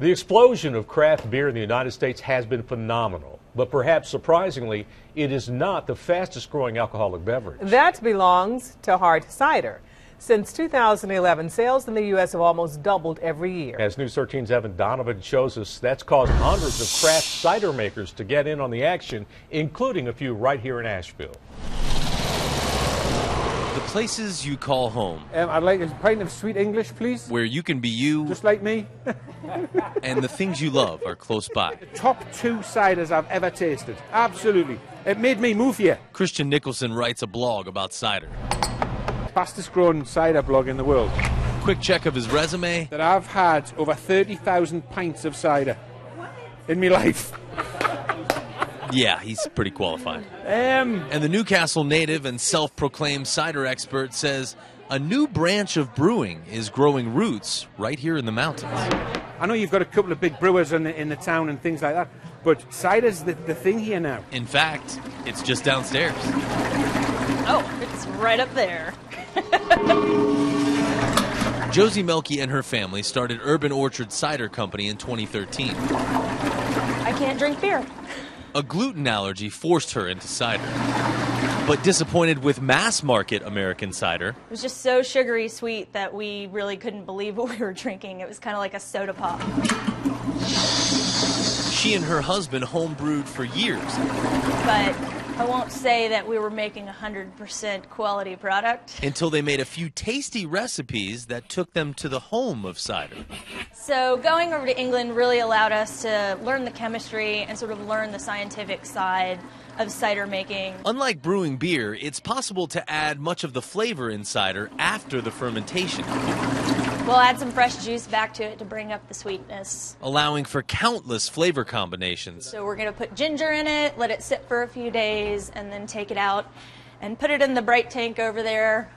The explosion of craft beer in the United States has been phenomenal, but perhaps surprisingly, it is not the fastest growing alcoholic beverage. That belongs to hard cider. Since 2011, sales in the U.S. have almost doubled every year. As News 13's Evan Donovan shows us, that's caused hundreds of craft cider makers to get in on the action, including a few right here in Asheville. The places you call home. I'd like a pint of sweet English, please. Where you can be you. Just like me. And the things you love are close by. The top 2 ciders I've ever tasted. Absolutely. It made me move here. Christian Nicholson writes a blog about cider. Fastest growing cider blog in the world. Quick check of his resume. That I've had over 30,000 pints of cider in my life. Yeah, he's pretty qualified. And the Newcastle native and self-proclaimed cider expert says a new branch of brewing is growing roots right here in the mountains. I know you've got a couple of big brewers in the town and things like that, but cider's the thing here now. In fact, it's just downstairs. Oh, it's right up there. Josie Melky and her family started Urban Orchard Cider Company in 2013. I can't drink beer. A gluten allergy forced her into cider. But disappointed with mass-market American cider. It was just so sugary sweet that we really couldn't believe what we were drinking. It was kind of like a soda pop. She and her husband homebrewed for years. But I won't say that we were making 100% quality product. Until they made a few tasty recipes that took them to the home of cider. So going over to England really allowed us to learn the chemistry and sort of learn the scientific side of cider making. Unlike brewing beer, it's possible to add much of the flavor in cider after the fermentation. We'll add some fresh juice back to it to bring up the sweetness. Allowing for countless flavor combinations. So we're going to put ginger in it, let it sit for a few days, and then take it out and put it in the bright tank over there,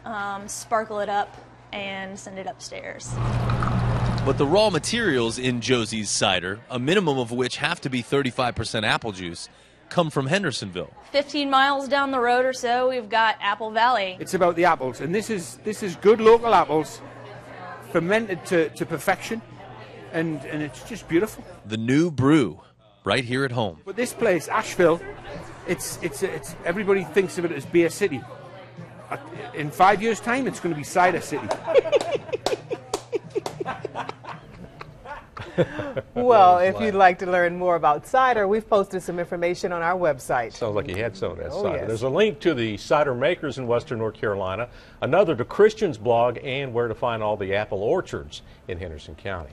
sparkle it up, and send it upstairs. But the raw materials in Josie's cider, a minimum of which have to be 35% apple juice, come from Hendersonville. 15 miles down the road or so, we've got Apple Valley. It's about the apples, and this is good local apples, fermented to perfection, and it's just beautiful. The new Brew, right here at home. But this place, Asheville, it's everybody thinks of it as Beer City. In 5 years' time, it's going to be Cider City. Well, if you'd like to learn more about cider, we've posted some information on our website. Sounds like you had some of that cider. Yes. There's a link to the cider makers in Western North Carolina, another to Christian's blog, and where to find all the apple orchards in Henderson County.